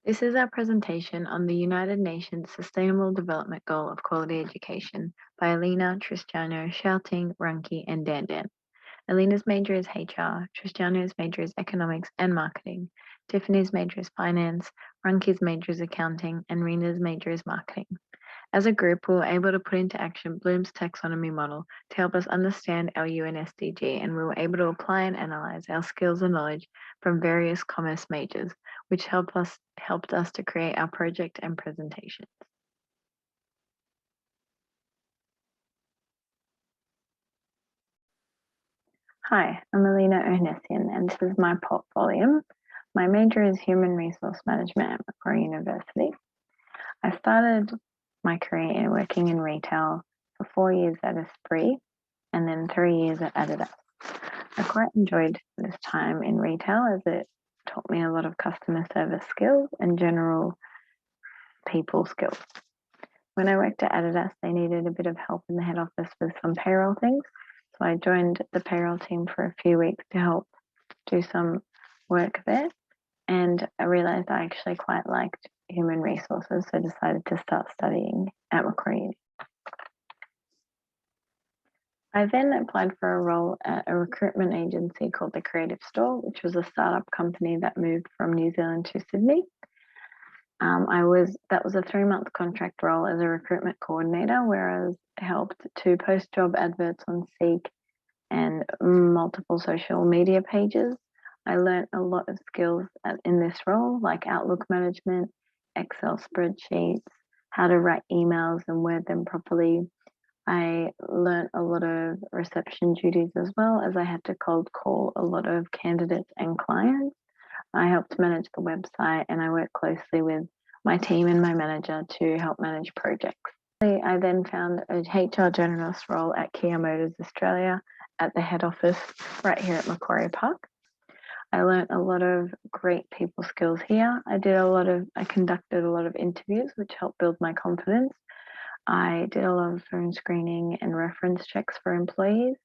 This is our presentation on the United Nations Sustainable Development Goal of Quality Education by Alina, Tristiano, Shouting, Runke, and Dandan. Alina's major is HR, Tristiano's major is Economics and Marketing, Tiffany's major is Finance, Runke's major is Accounting, and Rena's major is Marketing. As a group, we were able to put into action Bloom's taxonomy model to help us understand our UN SDG, and we were able to apply and analyze our skills and knowledge from various commerce majors, which helped us to create our project and presentations. Hi, I'm Alina Ernestian, and this is my portfolio. My major is Human Resource Management at Macquarie University. I started my career working in retail for 4 years at Esprit and then 3 years at Adidas. I quite enjoyed this time in retail as it taught me a lot of customer service skills and general people skills. When I worked at Adidas, they needed a bit of help in the head office with some payroll things. So I joined the payroll team for a few weeks to help do some work there. And I realized I actually quite liked human resources, so decided to start studying at Macquarie. I then applied for a role at a recruitment agency called The Creative Store, which was a startup company that moved from New Zealand to Sydney. That was a 3-month contract role as a recruitment coordinator, where I was helped to post job adverts on Seek and multiple social media pages. I learned a lot of skills in this role, like Outlook management, Excel spreadsheets, how to write emails and word them properly. I learned a lot of reception duties as well, as I had to cold call a lot of candidates and clients. I helped manage the website, and I worked closely with my team and my manager to help manage projects. I then found a HR generalist role at Kia Motors Australia at the head office right here at Macquarie Park. I learned a lot of great people skills here. I conducted a lot of interviews, which helped build my confidence. I did a lot of phone screening and reference checks for employees.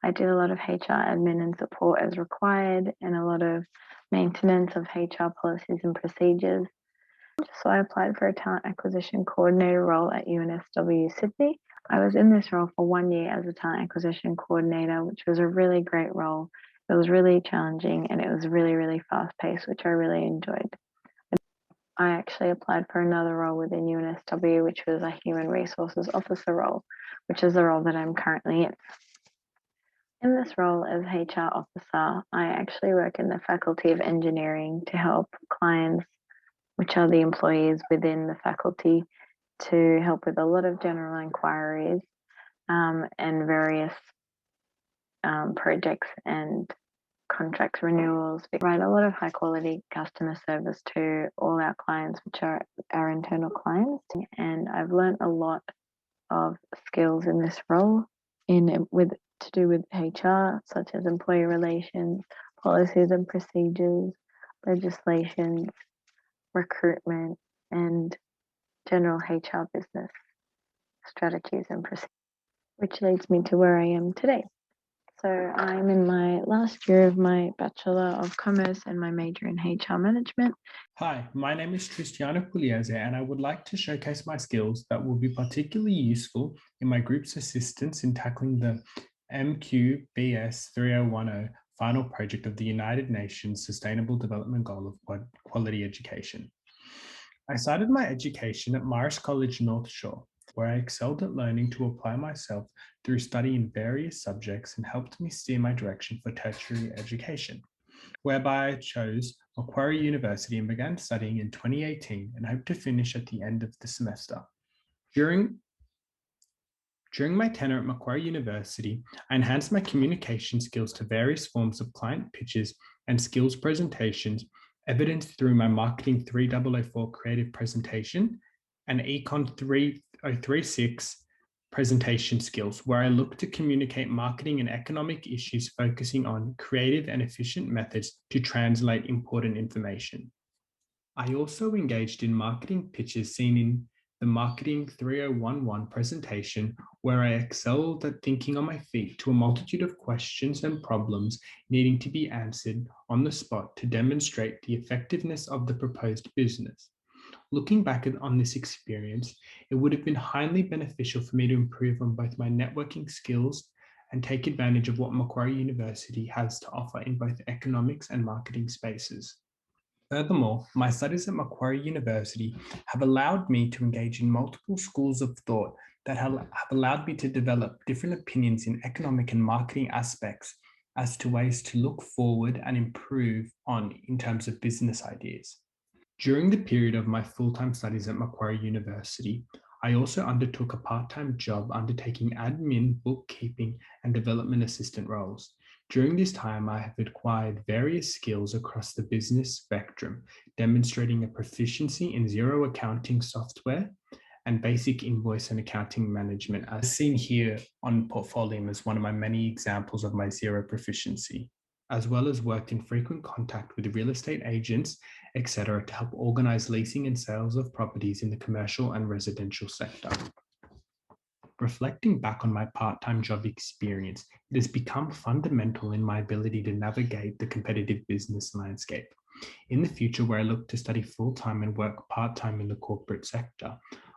I did a lot of HR admin and support as required, and a lot of maintenance of HR policies and procedures. So I applied for a talent acquisition coordinator role at UNSW Sydney. I was in this role for 1 year as a talent acquisition coordinator, which was a really great role. It was really challenging and it was really, really fast paced, which I really enjoyed. I actually applied for another role within UNSW, which was a human resources officer role, which is the role that I'm currently in. In this role as HR officer, I actually work in the Faculty of Engineering to help clients, which are the employees within the faculty, to help with a lot of general inquiries and various projects and contracts renewals. We provide a lot of high quality customer service to all our clients, which are our internal clients. And I've learned a lot of skills in this role to do with HR, such as employee relations, policies and procedures, legislations, recruitment, and general HR business strategies and procedures, which leads me to where I am today. So I'm in my last year of my Bachelor of Commerce and my major in HR Management. Hi, my name is Tristiano Pugliese, and I would like to showcase my skills that will be particularly useful in my group's assistance in tackling the MQBS3010 final project of the United Nations Sustainable Development Goal of Quality Education. I started my education at Marist College North Shore, where I excelled at learning to apply myself through study in various subjects and helped me steer my direction for tertiary education, whereby I chose Macquarie University and began studying in 2018 and hope to finish at the end of the semester. During my tenure at Macquarie University, I enhanced my communication skills to various forms of client pitches and skills presentations, evidenced through my Marketing 3004 creative presentation and Econ 3036 presentation skills, where I look to communicate marketing and economic issues, focusing on creative and efficient methods to translate important information. I also engaged in marketing pitches seen in the Marketing 3011 presentation, where I excelled at thinking on my feet to a multitude of questions and problems needing to be answered on the spot to demonstrate the effectiveness of the proposed business. Looking back on this experience, it would have been highly beneficial for me to improve on both my networking skills and take advantage of what Macquarie University has to offer in both economics and marketing spaces. Furthermore, my studies at Macquarie University have allowed me to engage in multiple schools of thought that have allowed me to develop different opinions in economic and marketing aspects as to ways to look forward and improve on in terms of business ideas. During the period of my full-time studies at Macquarie University, I also undertook a part-time job undertaking admin, bookkeeping, and development assistant roles. During this time, I have acquired various skills across the business spectrum, demonstrating a proficiency in Xero accounting software and basic invoice and accounting management, as seen here on Portfolio as one of my many examples of my Xero proficiency, as well as worked in frequent contact with real estate agents, etc., to help organize leasing and sales of properties in the commercial and residential sector. Reflecting back on my part-time job experience, it has become fundamental in my ability to navigate the competitive business landscape. In the future, where I look to study full-time and work part-time in the corporate sector,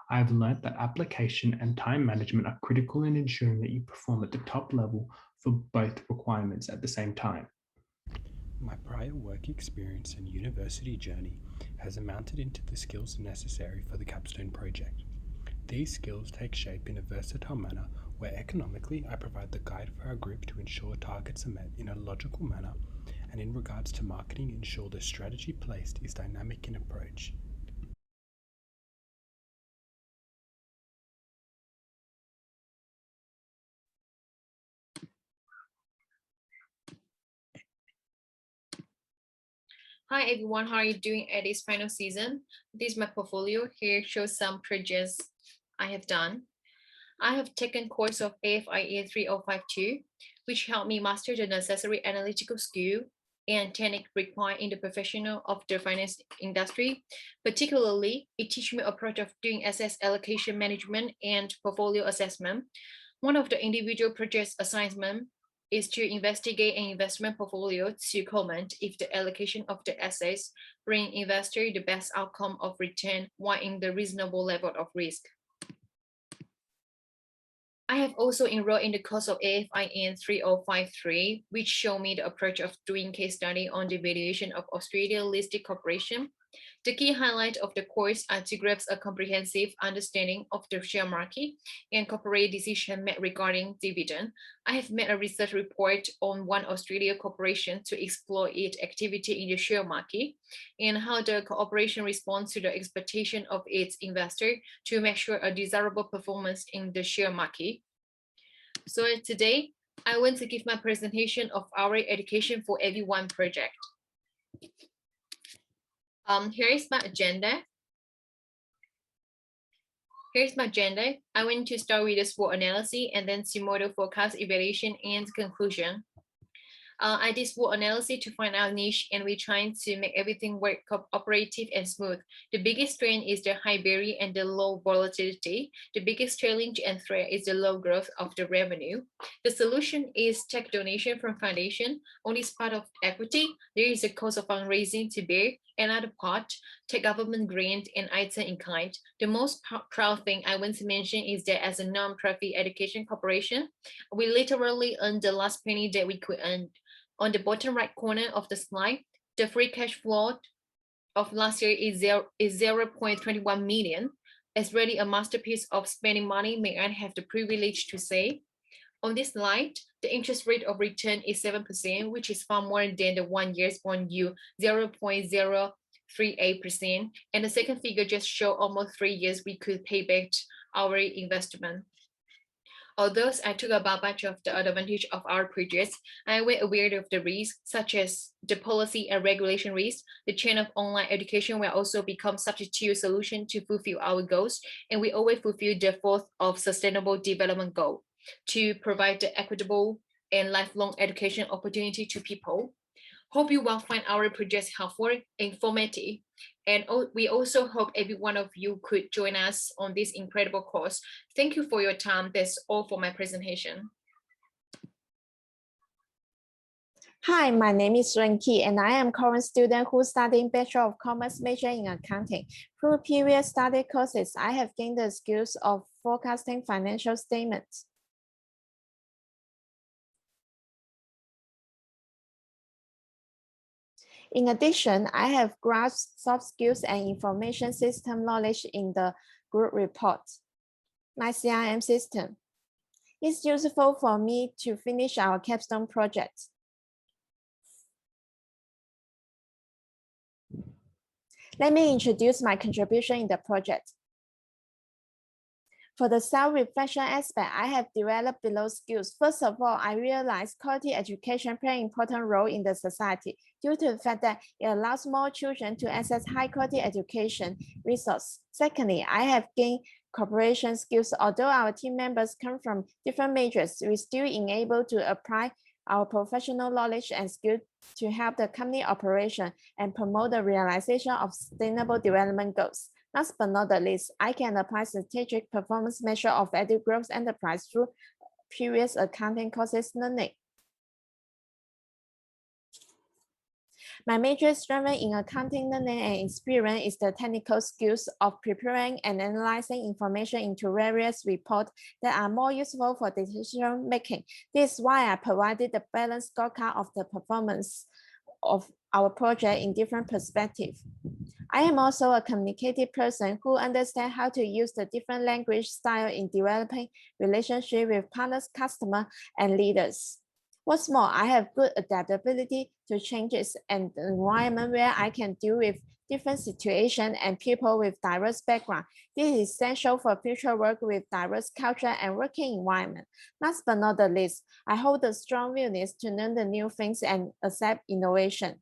I have learned that application and time management are critical in ensuring that you perform at the top level for both requirements at the same time. My prior work experience and university journey has amounted into the skills necessary for the Capstone project. These skills take shape in a versatile manner where economically I provide the guide for our group to ensure targets are met in a logical manner, and in regards to marketing, ensure the strategy placed is dynamic in approach. Hi everyone, how are you doing at this final season? This is my portfolio. Here shows some projects I have done. I have taken course of AFIA 3052, which helped me master the necessary analytical skill and technique required in the professional of the finance industry. Particularly, it teaches me approach of doing asset allocation management and portfolio assessment. One of the individual project assignment is to investigate an investment portfolio to comment if the allocation of the assets bring investor the best outcome of return while in the reasonable level of risk. I have also enrolled in the course of AFIN 3053, which showed me the approach of doing case study on the valuation of Australia listed corporation. The key highlight of the course are to grasp a comprehensive understanding of the share market and corporate decision made regarding dividend. I have made a research report on one Australia corporation to explore its activity in the share market and how the corporation responds to the expectation of its investor to make sure a desirable performance in the share market. So today, I want to give my presentation of our Education for Everyone project. Here is my agenda. Here's my agenda. I want to start with the SWOT analysis and then to model forecast evaluation and conclusion. I did SWOT analysis to find out niche, and we're trying to make everything work cooperative and smooth. The biggest strength is the high barrier and the low volatility. The biggest challenge and threat is the low growth of the revenue. The solution is tech donation from foundation. On this part of equity, there is a cost of fundraising to bear. Another part, tech government grant and item in kind. The most proud thing I want to mention is that as a non-profit education corporation, we literally earn the last penny that we could earn. On the bottom right corner of the slide, the free cash flow of last year is 0.21 million. It's really a masterpiece of spending money, may I have the privilege to say. On this slide, the interest rate of return is 7%, which is far more than the 1 year's bond yield, 0.038%. And the second figure just show almost 3 years we could pay back our investment. Although I took about much of the advantage of our projects, I was aware of the risks, such as the policy and regulation risks. The chain of online education will also become substitute solution to fulfill our goals, and we always fulfill the fourth of sustainable development goal, to provide the equitable and lifelong education opportunity to people. Hope you will find our projects helpful, informative, and we also hope every one of you could join us on this incredible course. Thank you for your time. That's all for my presentation. Hi, my name is Renki, and I am current student who studying Bachelor of Commerce major in accounting. Through previous study courses, I have gained the skills of forecasting financial statements. In addition, I have grasped soft skills and information system knowledge in the group report. My CRM system is useful for me to finish our Capstone project. Let me introduce my contribution in the project. For the self-reflection aspect, I have developed below skills. First of all, I realized quality education plays an important role in the society due to the fact that it allows more children to access high-quality education resources. Secondly, I have gained cooperation skills. Although our team members come from different majors, we still enable to apply our professional knowledge and skills to help the company operation and promote the realization of sustainable development goals. Last but not the least, I can apply strategic performance measure of Edu Group's enterprise through previous accounting courses learning. My major strength in accounting learning and experience is the technical skills of preparing and analyzing information into various reports that are more useful for decision making. This is why I provided the balanced scorecard of the performance of our project in different perspectives. I am also a communicative person who understands how to use the different language style in developing relationships with partners, customers, and leaders. What's more, I have good adaptability to changes and the environment where I can deal with different situations and people with diverse backgrounds. This is essential for future work with diverse culture and working environment. Last but not the least, I hold a strong willingness to learn the new things and accept innovation.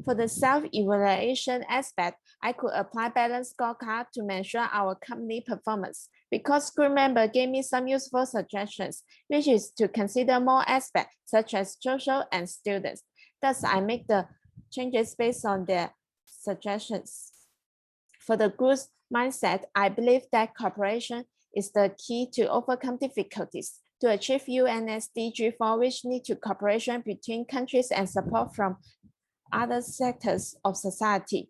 For the self-evaluation aspect, I could apply balanced scorecard to measure our company performance. Because group member gave me some useful suggestions, which is to consider more aspects such as social and students. Thus, I make the changes based on their suggestions. For the group's mindset, I believe that cooperation is the key to overcome difficulties. To achieve UN SDG 4, which need to cooperation between countries and support from other sectors of society.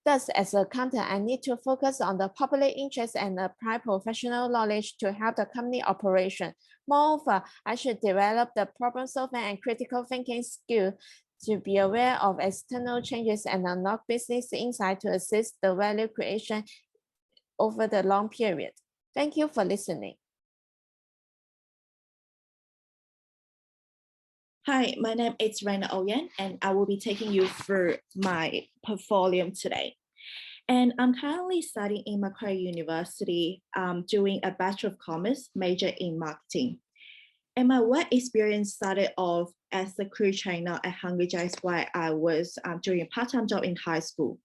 Thus, as an accountant, I need to focus on the public interest and apply professional knowledge to help the company operation. Moreover, I should develop the problem solving and critical thinking skill to be aware of external changes and unlock business insight to assist the value creation over the long period. Thank you for listening. Hi, my name is Raina Oyen, and I will be taking you through my portfolio today. And I'm currently studying in Macquarie University, doing a Bachelor of Commerce major in marketing. And my work experience started off as a crew trainer at Hungry Jack's while I was doing a part-time job in high school.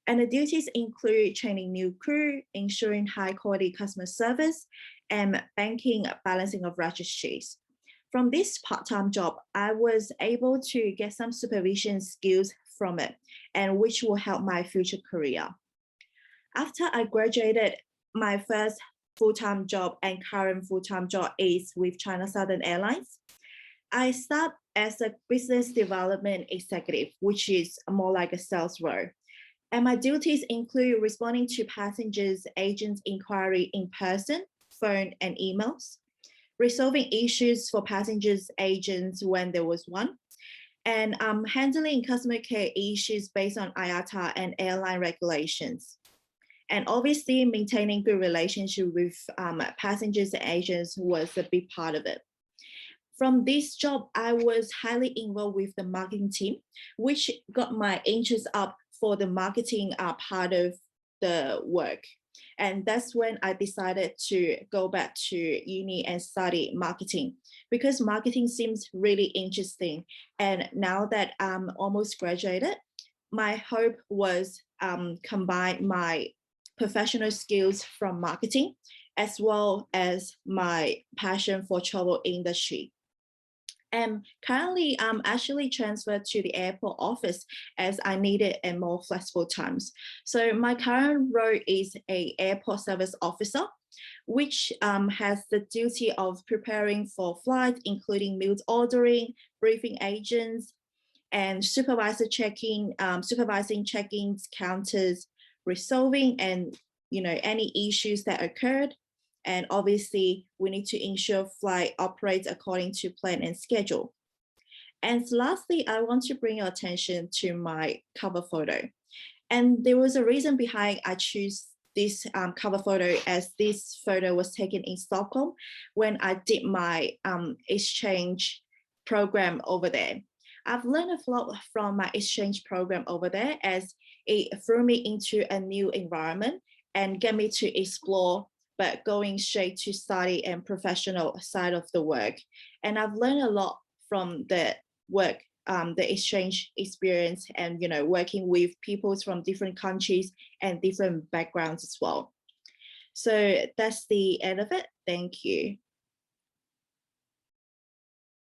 And the duties include training new crew, ensuring high quality customer service, and banking balancing of registries. From this part-time job, I was able to get some supervision skills from it, and which will help my future career. After I graduated, my first full-time job and current full-time job is with China Southern Airlines. I start as a business development executive, which is more like a sales role. And my duties include responding to passengers, agents' inquiry in person, phone, and emails, resolving issues for passengers, agents when there was one, and handling customer care issues based on IATA and airline regulations. And obviously maintaining good relationship with passengers and agents was a big part of it. From this job, I was highly involved with the marketing team, which got my interest up for the marketing part of the work. And that's when I decided to go back to uni and study marketing, because marketing seems really interesting. And now that I'm almost graduated, my hope was combine my professional skills from marketing as well as my passion for travel industry. And currently, I'm actually transferred to the airport office as I needed a more flexible times. So my current role is a airport service officer, which has the duty of preparing for flights, including meals ordering, briefing agents, and supervising check-ins, counters, resolving and any issues that occurred. And obviously, we need to ensure flight operates according to plan and schedule. And lastly, I want to bring your attention to my cover photo. And there was a reason behind I choose this cover photo, as this photo was taken in Stockholm when I did my exchange program over there. I've learned a lot from my exchange program over there, as it threw me into a new environment and get me to explore, but going straight to study and professional side of the work. And I've learned a lot from the work, the exchange experience, and working with people from different countries and different backgrounds as well. So that's the end of it. Thank you.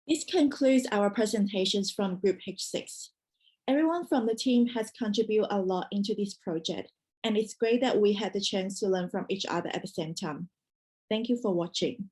This concludes our presentations from Group H6. Everyone from the team has contributed a lot into this project, and it's great that we had the chance to learn from each other at the same time. Thank you for watching.